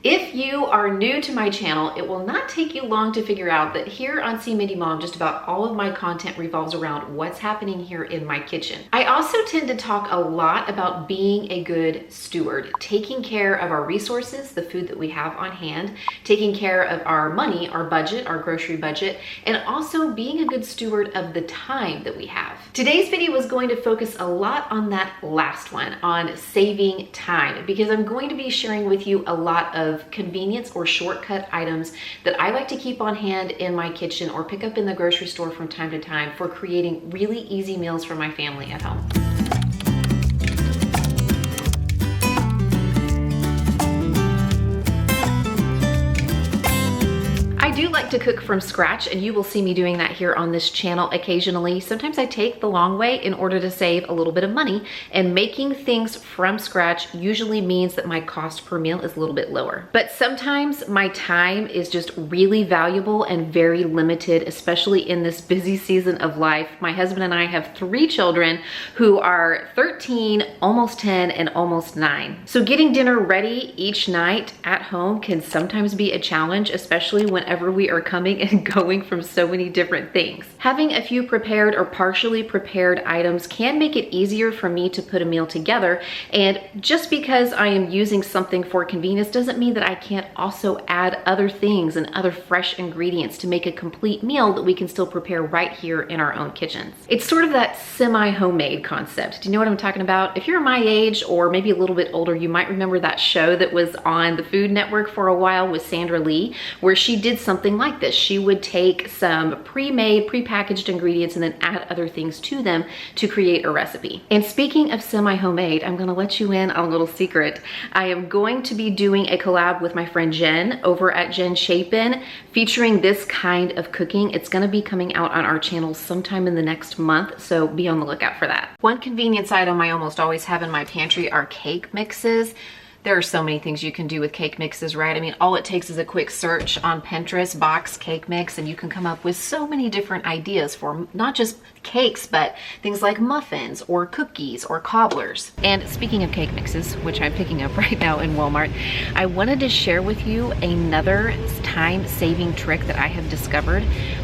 If you are new to my channel, it will not take you long to figure out that here on See Mindy Mom, just about all of my content revolves around what's happening here in my kitchen. I also tend to talk a lot about being a good steward, taking care of our resources, the food that we have on hand, taking care of our money, our budget, our grocery budget, and also being a good steward of the time that we have. Today's video is going to focus a lot on that last one, on saving time, because I'm going to be sharing with you a lot of convenience or shortcut items that I like to keep on hand in my kitchen or pick up in the grocery store from time to time for creating really easy meals for my family at home. I do like to cook from scratch, and you will see me doing that here on this channel occasionally. Sometimes I take the long way in order to save a little bit of money, and making things from scratch usually means that my cost per meal is a little bit lower. But sometimes my time is just really valuable and very limited, especially in this busy season of life. My husband and I have 3 children who are 13, almost 10, and almost 9. So getting dinner ready each night at home can sometimes be a challenge, especially whenever we are coming and going from so many different things. Having a few prepared or partially prepared items can make it easier for me to put a meal together, and just because I am using something for convenience doesn't mean that I can't also add other things and other fresh ingredients to make a complete meal that we can still prepare right here in our own kitchens. It's sort of that semi-homemade concept. Do you know what I'm talking about? If you're my age or maybe a little bit older, you might remember that show that was on the Food Network for a while with Sandra Lee, where she did something like this. She would take some pre-made, pre-packaged ingredients and then add other things to them to create a recipe. And speaking of semi-homemade, I'm gonna let you in on a little secret. I am going to be doing a collab with my friend Jen over at Jen Chapin, featuring this kind of cooking. It's gonna be coming out on our channel sometime in the next month, so be on the lookout for that. One convenience item I almost always have in my pantry are cake mixes. There are so many things you can do with cake mixes, right? I mean, all it takes is a quick search on Pinterest, box cake mix, and you can come up with so many different ideas for not just cakes, but things like muffins or cookies or cobblers. And speaking of cake mixes, which I'm picking up right now in Walmart, I wanted to share with you another time-saving trick that I have discovered.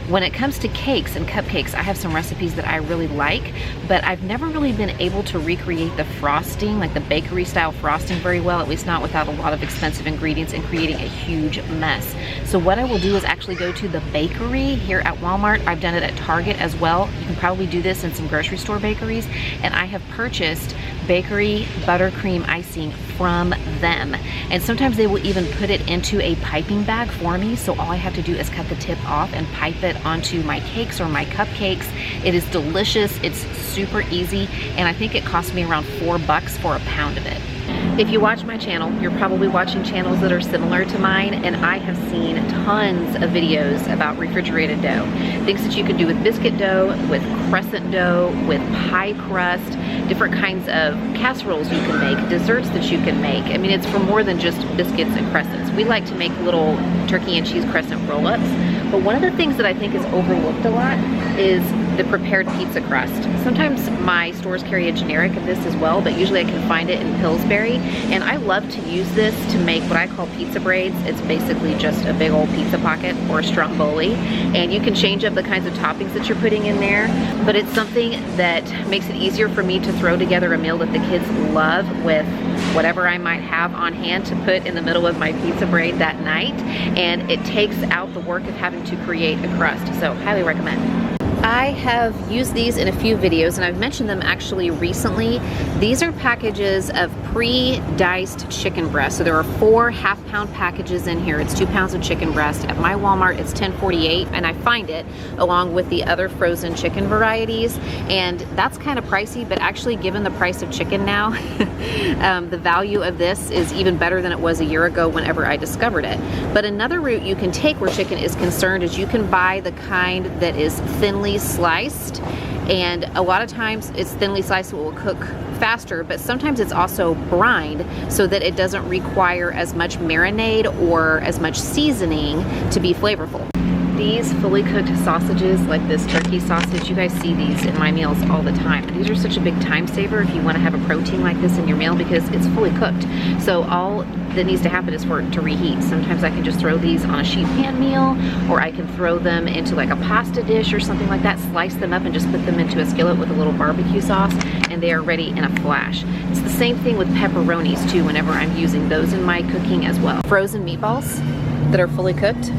When it comes to cakes and cupcakes, I have some recipes that I really like, but I've never really been able to recreate the frosting, like the bakery style frosting very well, at least not without a lot of expensive ingredients and creating a huge mess. So what I will do is actually go to the bakery here at Walmart. I've done it at Target as well. You can probably do this in some grocery store bakeries, and I have purchased bakery buttercream icing from them. And sometimes they will even put it into a piping bag for me, so all I have to do is cut the tip off and pipe it onto my cakes or my cupcakes. It is delicious, it's super easy, and I think it cost me around $4 for a pound of it. If you watch my channel, you're probably watching channels that are similar to mine, and I have seen tons of videos about refrigerated dough. Things that you can do with biscuit dough, with crescent dough, with pie crust, different kinds of casseroles you can make, desserts that you can make. I mean, it's for more than just biscuits and crescents. We like to make little turkey and cheese crescent roll-ups, but one of the things that I think is overlooked a lot is the prepared pizza crust. Sometimes my stores carry a generic of this as well, but usually I can find it in Pillsbury, and I love to use this to make what I call pizza braids. It's basically just a big old pizza pocket or a stromboli, and you can change up the kinds of toppings that you're putting in there, but it's something that makes it easier for me to throw together a meal that the kids love with whatever I might have on hand to put in the middle of my pizza braid that night, and it takes out the work of having to create a crust, so highly recommend. I have used these in a few videos, and I've mentioned them actually recently. These are packages of pre-diced chicken breast. So there are 4 half-pound packages in here. It's 2 pounds of chicken breast. At my Walmart, it's $10.48, and I find it along with the other frozen chicken varieties. And that's kind of pricey, but actually, given the price of chicken now, the value of this is even better than it was a year ago whenever I discovered it. But another route you can take where chicken is concerned is you can buy the kind that is thinly sliced, and a lot of times it's thinly sliced, so it will cook faster, but sometimes it's also brined so that it doesn't require as much marinade or as much seasoning to be flavorful. These fully cooked sausages, like this turkey sausage, you guys see these in my meals all the time. These are such a big time saver if you want to have a protein like this in your meal because it's fully cooked. So all that needs to happen is for it to reheat. Sometimes I can just throw these on a sheet pan meal, or I can throw them into like a pasta dish or something like that, slice them up and just put them into a skillet with a little barbecue sauce, and they are ready in a flash. It's the same thing with pepperonis too, whenever I'm using those in my cooking as well. Frozen meatballs that are fully cooked,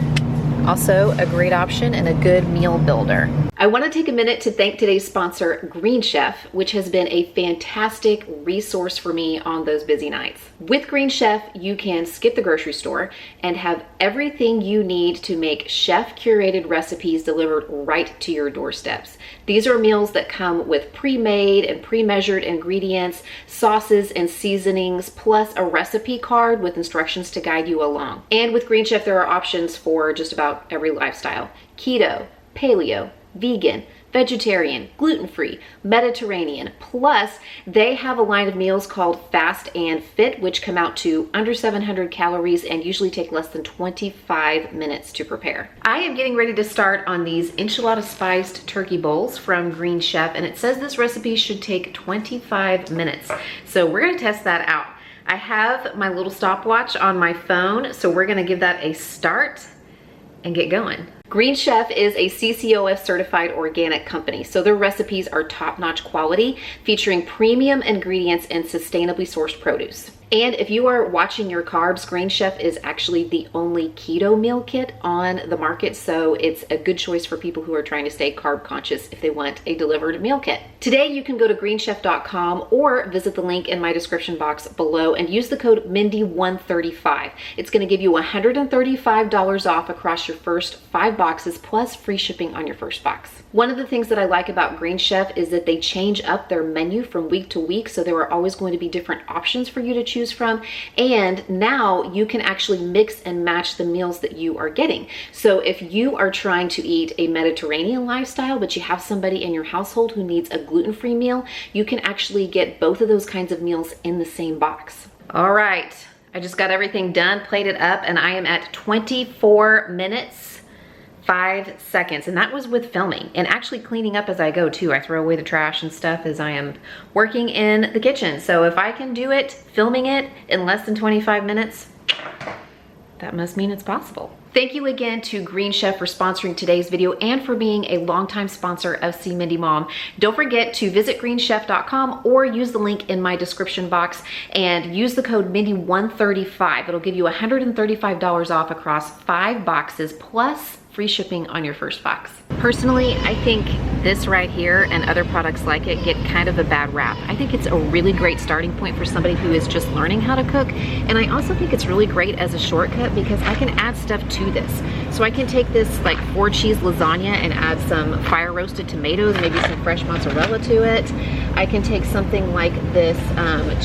also a great option and a good meal builder. I want to take a minute to thank today's sponsor, Green Chef, which has been a fantastic resource for me on those busy nights. With Green Chef, you can skip the grocery store and have everything you need to make chef-curated recipes delivered right to your doorsteps. These are meals that come with pre-made and pre-measured ingredients, sauces and seasonings, plus a recipe card with instructions to guide you along. And with Green Chef, there are options for just about every lifestyle: keto, paleo, vegan, vegetarian, gluten-free, Mediterranean. Plus, they have a line of meals called Fast and Fit, which come out to under 700 calories and usually take less than 25 minutes to prepare. I am getting ready to start on these enchilada spiced turkey bowls from Green Chef, and it says this recipe should take 25 minutes. So we're gonna test that out. I have my little stopwatch on my phone, so we're gonna give that a start and get going. Green Chef is a CCOF certified organic company, so their recipes are top-notch quality, featuring premium ingredients and sustainably sourced produce. And if you are watching your carbs, Green Chef is actually the only keto meal kit on the market, so it's a good choice for people who are trying to stay carb conscious if they want a delivered meal kit. Today you can go to greenchef.com or visit the link in my description box below and use the code Mindy135. It's going to give you $135 off across your first 5 boxes plus free shipping on your first box. One of the things that I like about Green Chef is that they change up their menu from week to week, so there are always going to be different options for you to choose from, and now you can actually mix and match the meals that you are getting. So if you are trying to eat a Mediterranean lifestyle, but you have somebody in your household who needs a gluten-free meal, you can actually get both of those kinds of meals in the same box. All right, I just got everything done, plated up, and I am at 24 minutes 5 seconds, and that was with filming and actually cleaning up as I go too. I throw away the trash and stuff as I am working in the kitchen. So if I can do it, filming it in less than 25 minutes, that must mean it's possible. Thank you again to Green Chef for sponsoring today's video and for being a longtime sponsor of See Mindy Mom. Don't forget to visit greenchef.com or use the link in my description box and use the code Mindy135. It'll give you $135 off across 5 boxes plus free shipping on your first box. Personally, I think this right here and other products like it get kind of a bad rap. I think it's a really great starting point for somebody who is just learning how to cook, and I also think it's really great as a shortcut because I can add stuff to this. So I can take this like 4-cheese lasagna and add some fire roasted tomatoes, maybe some fresh mozzarella to it. I can take something like this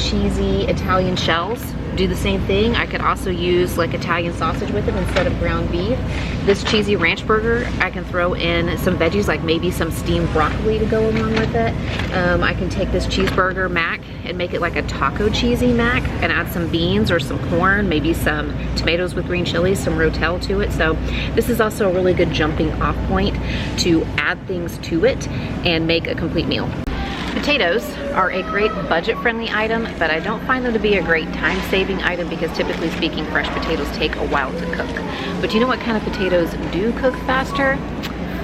cheesy Italian shells, do the same thing. I could also use like Italian sausage with it instead of ground beef. This cheesy ranch burger, I can throw in some veggies like maybe some steamed broccoli to go along with it. I can take this cheeseburger mac and make it like a taco cheesy mac and add some beans or some corn, maybe some tomatoes with green chilies, some rotel to it. So this is also a really good jumping off point to add things to it and make a complete meal. Potatoes are a great budget-friendly item, but I don't find them to be a great time-saving item because typically speaking, fresh potatoes take a while to cook. But you know what kind of potatoes do cook faster?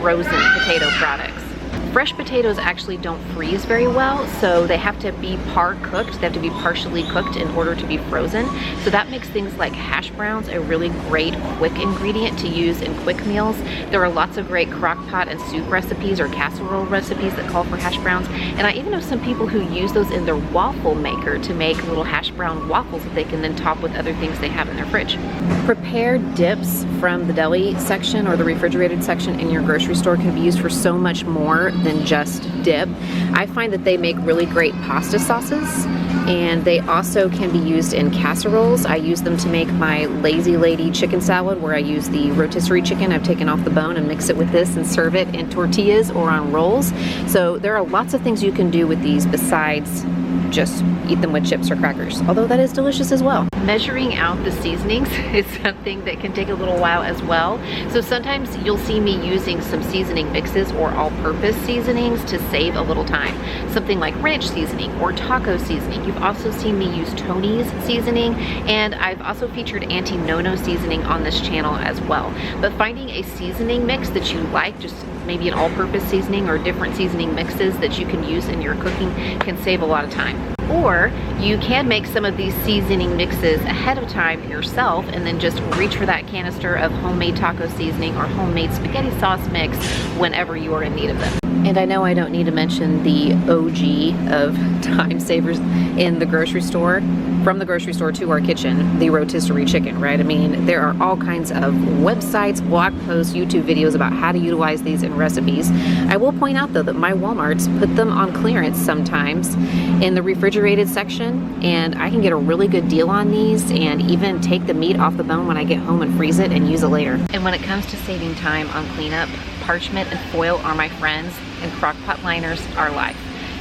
Frozen potato products. Fresh potatoes actually don't freeze very well, so they have to be par-cooked. They have to be partially cooked in order to be frozen. So that makes things like hash browns a really great quick ingredient to use in quick meals. There are lots of great crock pot and soup recipes or casserole recipes that call for hash browns. And I even know some people who use those in their waffle maker to make little hash brown waffles that they can then top with other things they have in their fridge. Prepared dips from the deli section or the refrigerated section in your grocery store can be used for so much more than just dip. I find that they make really great pasta sauces, and they also can be used in casseroles. I use them to make my Lazy Lady chicken salad, where I use the rotisserie chicken I've taken off the bone and mix it with this and serve it in tortillas or on rolls. So there are lots of things you can do with these besides just eat them with chips or crackers, although that is delicious as well. Measuring out the seasonings is something that can take a little while as well. So sometimes you'll see me using some seasoning mixes or all-purpose seasonings to save a little time. Something like ranch seasoning or taco seasoning. You've also seen me use Tony's seasoning, and I've also featured Auntie Nono seasoning on this channel as well. But finding a seasoning mix that you like, just maybe an all-purpose seasoning or different seasoning mixes that you can use in your cooking, can save a lot of time. Or you can make some of these seasoning mixes ahead of time yourself and then just reach for that canister of homemade taco seasoning or homemade spaghetti sauce mix whenever you are in need of them. And I know I don't need to mention the OG of time savers in the grocery store, from the grocery store to our kitchen, the Rotisserie Chicken, right? I mean, there are all kinds of websites, blog posts, YouTube videos about how to utilize these in recipes. I will point out though that my Walmarts put them on clearance sometimes in the refrigerated section, and I can get a really good deal on these and even take the meat off the bone when I get home and freeze it and use it later. And when it comes to saving time on cleanup, parchment and foil are my friends, and crock-pot liners are life.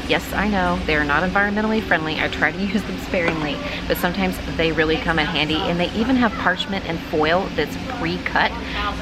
Yes, I know, they're not environmentally friendly. I try to use them sparingly, but sometimes they really come in handy, and they even have parchment and foil that's pre-cut.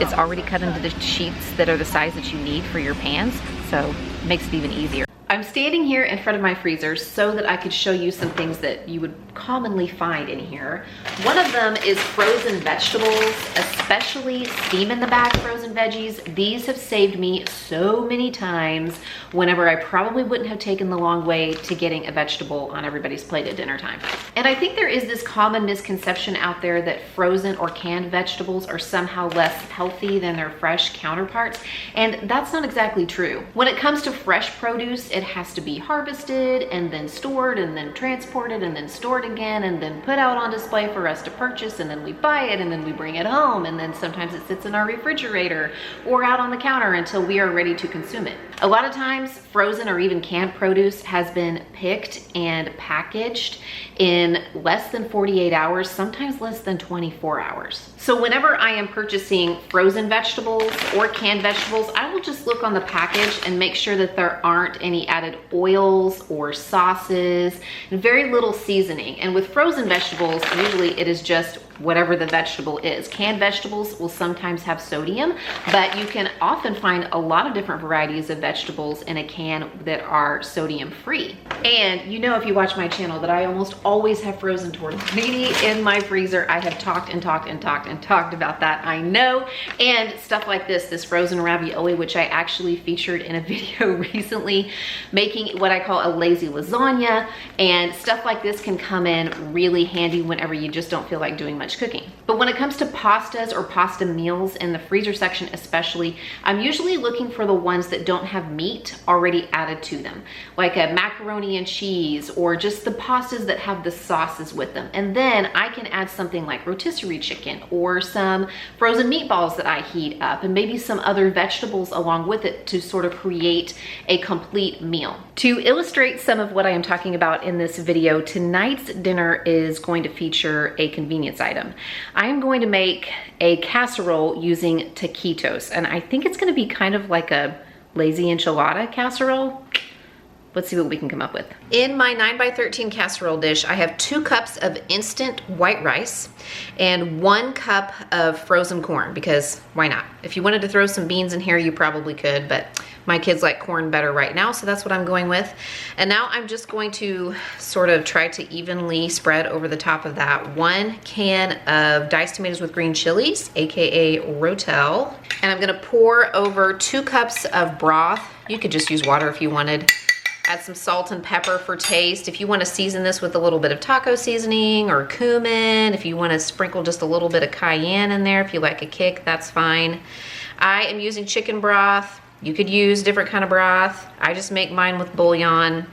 It's already cut into the sheets that are the size that you need for your pans, so it makes it even easier. I'm standing here in front of my freezer so that I could show you some things that you would commonly find in here. One of them is frozen vegetables, especially steam in the bag frozen veggies. These have saved me so many times whenever I probably wouldn't have taken the long way to getting a vegetable on everybody's plate at dinner time. And I think there is this common misconception out there that frozen or canned vegetables are somehow less healthy than their fresh counterparts, and that's not exactly true. When it comes to fresh produce, it has to be harvested and then stored and then transported and then stored again and then put out on display for us to purchase, and then we buy it and then we bring it home, and then sometimes it sits in our refrigerator or out on the counter until we are ready to consume it. A lot of times frozen or even canned produce has been picked and packaged in less than 48 hours, sometimes less than 24 hours. So whenever I am purchasing frozen vegetables or canned vegetables, I will just look on the package and make sure that there aren't any added oils or sauces, and very little seasoning. And with frozen vegetables, usually it is just whatever the vegetable is. Canned vegetables will sometimes have sodium, but you can often find a lot of different varieties of vegetables in a can that are sodium free. And you know, if you watch my channel, that I almost always have frozen tortellini in my freezer. I have talked about that, I know. And stuff like this frozen ravioli, which I actually featured in a video recently, making what I call a lazy lasagna, and stuff like this can come in really handy whenever you just don't feel like doing much cooking. But when it comes to pastas or pasta meals in the freezer section especially, I'm usually looking for the ones that don't have meat already added to them, like a macaroni and cheese, or just the pastas that have the sauces with them. And then I can add something like rotisserie chicken or some frozen meatballs that I heat up, and maybe some other vegetables along with it to sort of create a complete meal. To illustrate some of what I am talking about in this video, tonight's dinner is going to feature a convenience item. I am going to make a casserole using taquitos, and I think it's going to be kind of like a lazy enchilada casserole. Let's see what we can come up with. In my 9x13 casserole dish, I have 2 cups of instant white rice and 1 cup of frozen corn, because why not? If you wanted to throw some beans in here, you probably could, but my kids like corn better right now, so that's what I'm going with. And now I'm just going to sort of try to evenly spread over the top of that 1 can of diced tomatoes with green chilies, AKA Rotel. And I'm gonna pour over 2 cups of broth. You could just use water if you wanted. Add some salt and pepper for taste. If you want to season this with a little bit of taco seasoning or cumin, if you want to sprinkle just a little bit of cayenne in there, if you like a kick, that's fine. I am using chicken broth. You could use different kind of broth. I just make mine with bouillon.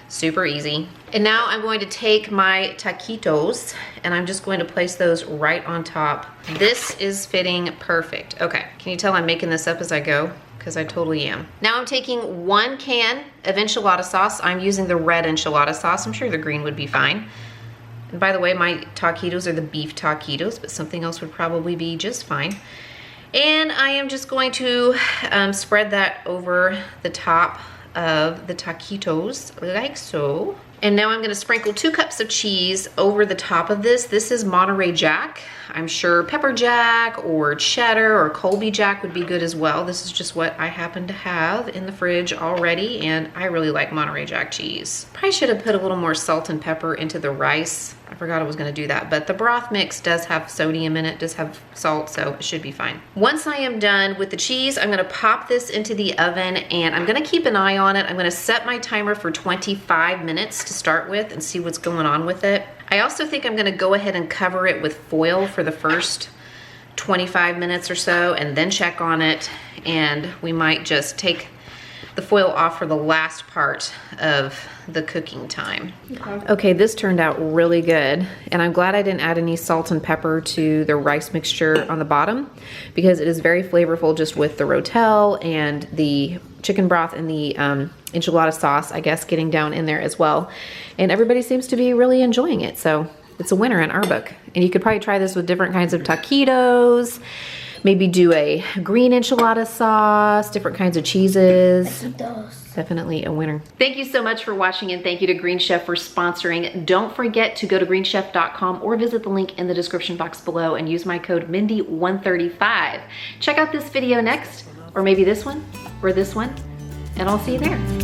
Super easy. And now I'm going to take my taquitos and I'm just going to place those right on top. This is fitting perfect. Okay, can you tell I'm making this up as I go? Because I totally am. Now I'm taking 1 can of enchilada sauce. I'm using the red enchilada sauce. I'm sure the green would be fine. And by the way, my taquitos are the beef taquitos, but something else would probably be just fine. And I am just going to spread that over the top of the taquitos like so. And now I'm gonna sprinkle 2 cups of cheese over the top of this. This is Monterey Jack. I'm sure pepper jack or cheddar or Colby Jack would be good as well. This is just what I happen to have in the fridge already, and I really like Monterey Jack cheese. Probably should have put a little more salt and pepper into the rice. I forgot I was gonna do that, but the broth mix does have sodium in it, does have salt, so it should be fine. Once I am done with the cheese, I'm gonna pop this into the oven and I'm gonna keep an eye on it. I'm gonna set my timer for 25 minutes to start with and see what's going on with it. I also think I'm gonna go ahead and cover it with foil for the first 25 minutes or so and then check on it, and we might just take the foil off for the last part of the cooking time. Okay, this turned out really good, and I'm glad I didn't add any salt and pepper to the rice mixture on the bottom because it is very flavorful just with the rotel and the chicken broth and the enchilada sauce, I guess, getting down in there as well. And everybody seems to be really enjoying it, so it's a winner in our book. And you could probably try this with different kinds of taquitos, maybe do a green enchilada sauce, different kinds of cheeses. Definitely a winner. Thank you so much for watching, and thank you to Green Chef for sponsoring. Don't forget to go to greenchef.com or visit the link in the description box below and use my code Mindy135. Check out this video next, or maybe this one, or this one, and I'll see you there.